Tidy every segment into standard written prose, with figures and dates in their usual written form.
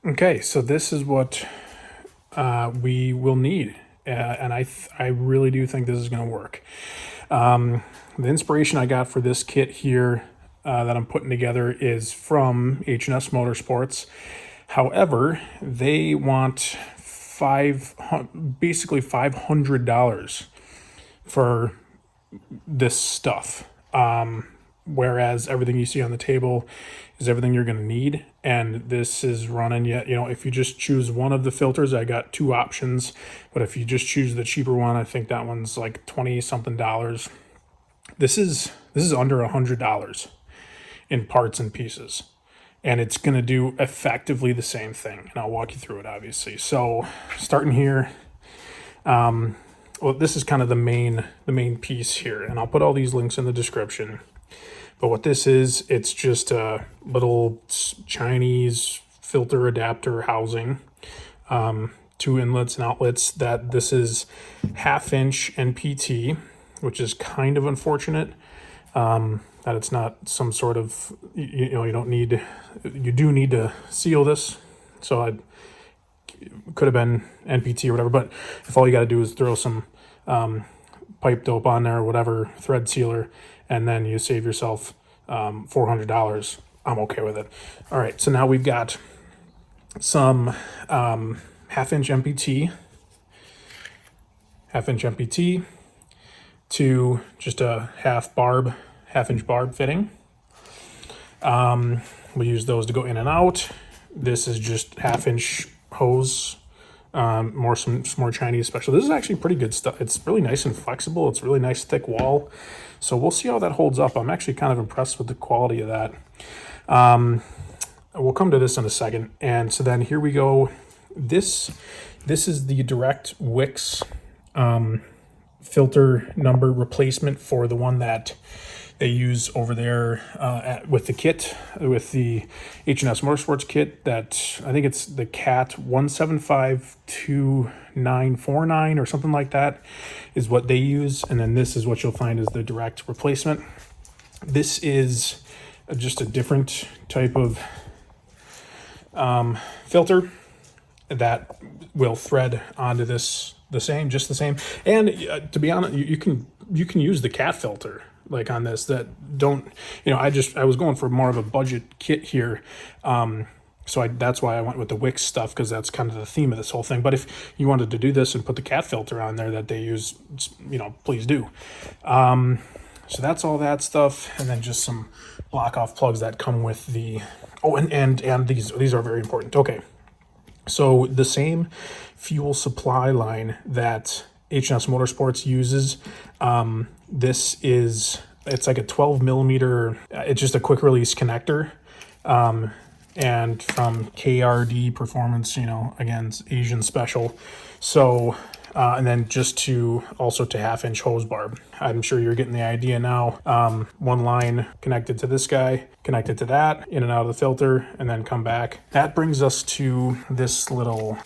Okay, so this is what we will need, and I really do think this is going to work. The inspiration I got for this kit here that I'm putting together is from H&S Motorsports. However, they want basically $500 for this stuff. Whereas everything you see on the table is everything you're going to need. And this is running yet, if you just choose one of the filters, I got two options. But if you just choose the cheaper one, I think that one's like 20 something dollars. This is under $100 in parts and pieces. And it's going to do effectively the same thing. And I'll walk you through it, obviously. So starting here, well, this is kind of the main piece here. And I'll put all these links in the description. But what this is, it's just a little Chinese filter adapter housing, two inlets and outlets. That this is 1/2" NPT, which is kind of unfortunate that it's not some sort of, you do need to seal this. So it could have been NPT or whatever, but if all you got to do is throw some pipe dope on there or whatever, thread sealer, and then you save yourself $400, I'm okay with it. All right, so now we've got some 1/2" MPT, 1/2" MPT to just a 1/2" barb fitting. We use those to go in and out. This is just 1/2" hose. Some more Chinese special. This is actually pretty good stuff. It's really nice and flexible. It's really nice thick wall. So we'll see how that holds up. I'm actually kind of impressed with the quality of that. We'll come to this in a second. And so then here we go. This is the direct Wix filter number replacement for the one that they use over there with the kit, with the H&S Motorsports kit. That I think it's the CAT 1752949 or something like that is what they use. And then this is what you'll find is the direct replacement. This is just a different type of filter that will thread onto this just the same. And to be honest, you can use the CAT filter like on this. That don't, I was going for more of a budget kit here. So that's why I went with the Wix stuff, because that's kind of the theme of this whole thing. But if you wanted to do this and put the CAT filter on there that they use, please do. So that's all that stuff. And then just some block off plugs that come with the, and these are very important. Okay. So the same fuel supply line that H&S Motorsports uses, it's like a 12 millimeter, it's just a quick release connector. And from KRD Performance, again, Asian special. So, and then just to 1/2" hose barb. I'm sure you're getting the idea now. One line connected to this guy, connected to that, in and out of the filter, and then come back. That brings us to this little...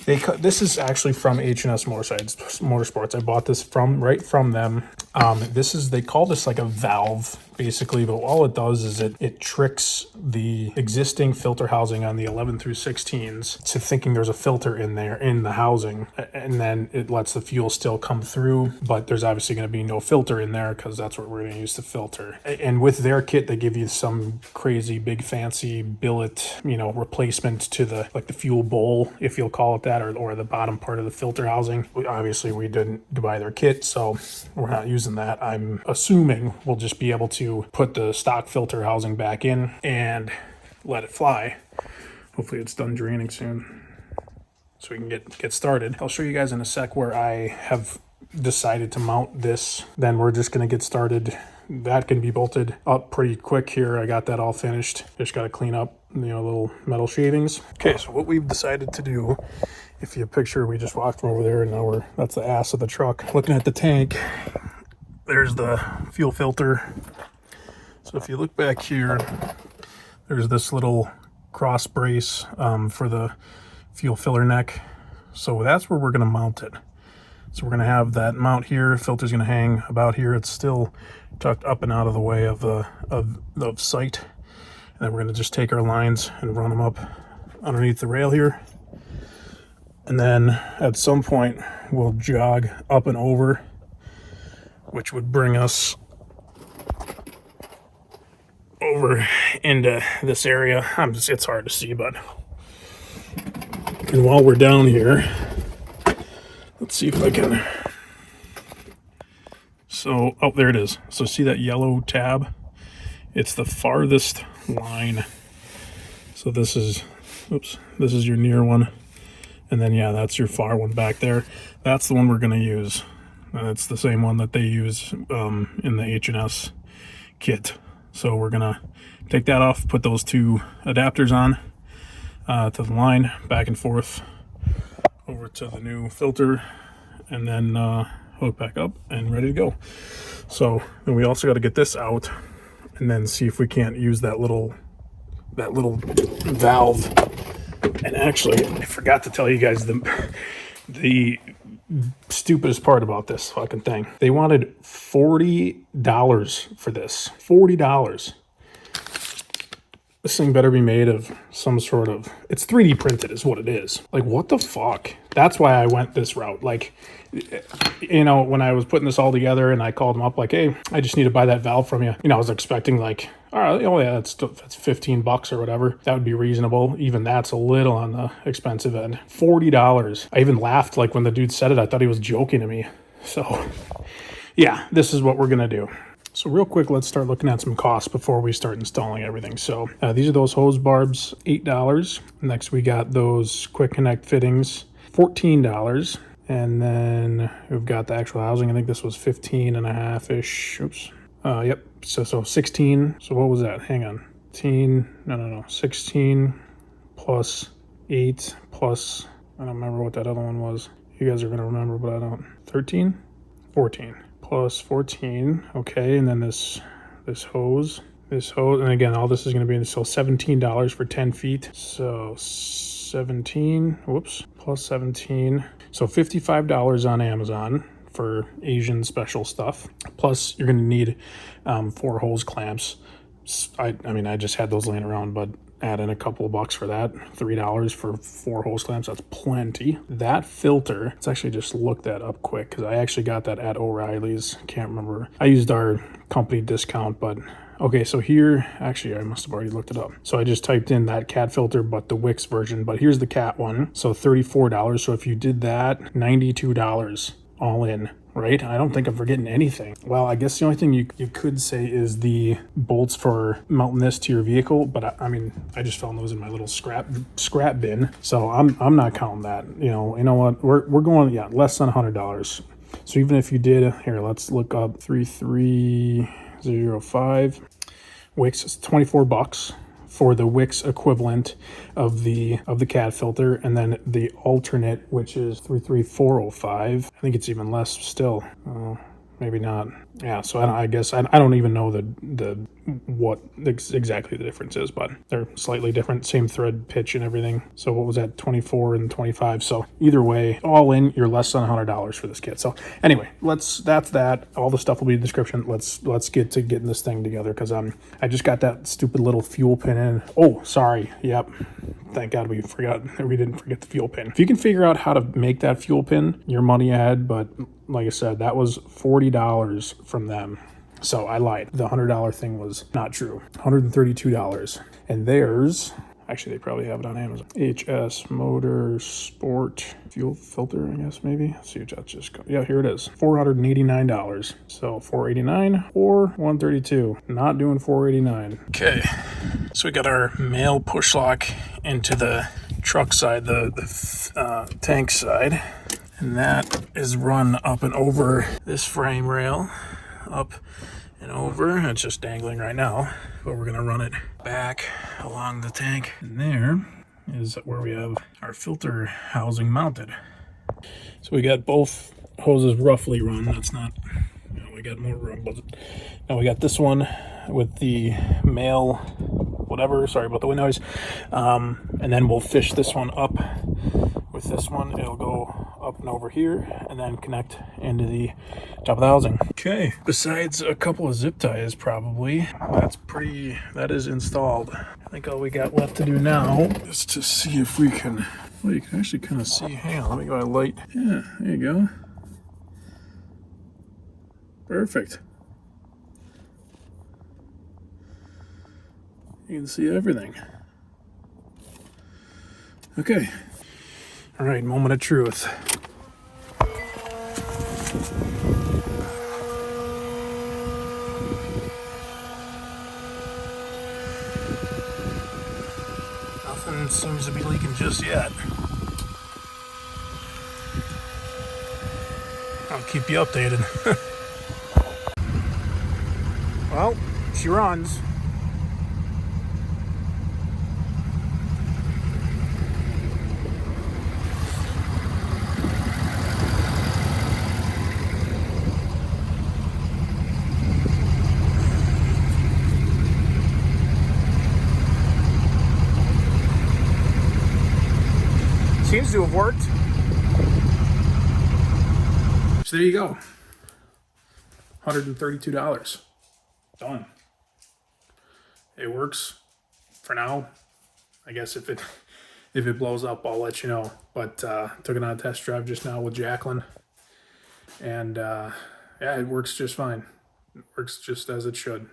This is actually from H&S Motorsports. I bought this right from them. They call this like a valve, basically, but all it does is it tricks the existing filter housing on the 11 through 16s to thinking there's a filter in there in the housing, and then it lets the fuel still come through, but there's obviously going to be no filter in there because that's what we're going to use to filter. And with their kit, they give you some crazy big fancy billet, replacement to the fuel bowl, if you'll call it that, or the bottom part of the filter housing. Obviously, we didn't buy their kit, so we're not using that. I'm assuming we'll just be able to put the stock filter housing back in and let it fly. Hopefully it's done draining soon so we can get started. I'll show you guys in a sec where I have decided to mount this. Then we're just going to get started. That can be bolted up pretty quick here. I got that all finished. Just got to clean up, little metal shavings. Okay, so what we've decided to do, if you picture, we just walked from over there and now that's the ass of the truck. Looking at the tank, there's the fuel filter. So if you look back here, there's this little cross brace for the fuel filler neck. So that's where we're going to mount it. So we're going to have that mount here. Filter's going to hang about here. It's still tucked up and out of the way of sight. And then we're going to just take our lines and run them up underneath the rail here. And then at some point we'll jog up and over, which would bring us over into this area. It's hard to see, but. And while we're down here, let's see if I can. So, oh, there it is. So see that yellow tab? It's the farthest line. So this is, oops, this is your near one. And then, yeah, that's your far one back there. That's the one we're going to use. It's the same one that they use in the H&S kit. So we're going to take that off, put those two adapters on to the line, back and forth over to the new filter, and then hook back up and ready to go. So then we also got to get this out and then see if we can't use that little valve. And actually, I forgot to tell you guys the stupidest part about this fucking thing. They wanted $40 for this. $40. This thing better be made of some sort of, it's 3D printed is what it is. Like, what the fuck? That's why I went this route. Like, you know, when I was putting this all together and I called them up like, hey, I just need to buy that valve from you. You know, I was expecting like, all right, oh yeah, that's $15 or whatever. That would be reasonable. Even that's a little on the expensive end. $40. I even laughed like when the dude said it. I thought he was joking to me. So yeah, this is what we're gonna do. So real quick, let's start looking at some costs before we start installing everything. So these are those hose barbs, $8. Next, we got those quick connect fittings, $14. And then we've got the actual housing. I think this was 15 and a half-ish. Oops. Yep. So 16. So what was that? Hang on. 16 plus 8 plus, I don't remember what that other one was. You guys are going to remember, but I don't. 13? 14. Plus 14. Okay. And then this hose. And again, all this is going to be, so $17 for 10 feet. So 17, whoops, plus 17. So $55 on Amazon for Asian special stuff. Plus you're going to need 4 hose clamps. I mean, I just had those laying around, but add in a couple of bucks for that. $3 for 4 hose clamps. That's plenty. That filter, let's actually just look that up quick because I actually got that at O'Reilly's. Can't remember. I used our company discount, but okay, so here, actually, I must have already looked it up. So I just typed in that cat filter, but the Wix version, but here's the cat one. So $34. So if you did that, $92 all in, right? I don't think I'm forgetting anything. Well, I guess the only thing you could say is the bolts for mounting this to your vehicle, but I mean, I just found those in my little scrap bin. So I'm not counting that. You know what? We're going, yeah, less than $100. So even if you did, here, let's look up 3305. Wix is $24 for the Wix equivalent of the cat filter, and then the alternate, which is 33405. I think it's even less still. Maybe not. Yeah, so I guess I don't even know what exactly the difference is, but they're slightly different, same thread pitch and everything. So what was that, 24 and 25? So either way, all in, you're less than $100 for this kit. So anyway, that's that. All the stuff will be in the description. Let's get to getting this thing together, because I just got that stupid little fuel pin in. Oh, sorry. Yep. Thank God we didn't forget the fuel pin. If you can figure out how to make that fuel pin, you're money ahead. But like I said, that was $40 from them. So I lied. The $100 thing was not true. $132. And theirs, actually, they probably have it on Amazon. HS Motor Sport fuel filter, I guess, maybe. Let's see if that's just, yeah, here it is. $489. So $489 or $132. Not doing $489. Okay. So we got our male push lock into the truck side, the tank side. And that is run up and over this frame rail. Up and over. It's just dangling right now, but we're gonna run it back along the tank. And there is where we have our filter housing mounted. So we got both hoses roughly run. That's not, we got more room, but now we got this one with the male whatever, sorry about the wind noise, and then we'll fish this one up with this one. It'll go up and over here, and then connect into the top of the housing. Okay, besides a couple of zip ties probably, that is installed. I think all we got left to do now is to see if we can, well, you can actually kind of see, hang on, let me go to light. Yeah, there you go. Perfect. You can see everything. Okay. All right, moment of truth. Nothing seems to be leaking just yet. I'll keep you updated. Well, she runs. Seems to have worked. So there you go. $132. Done. It works for now. I guess if it blows up, I'll let you know. But took it on a test drive just now with Jacqueline, and yeah, it works just fine. It works just as it should.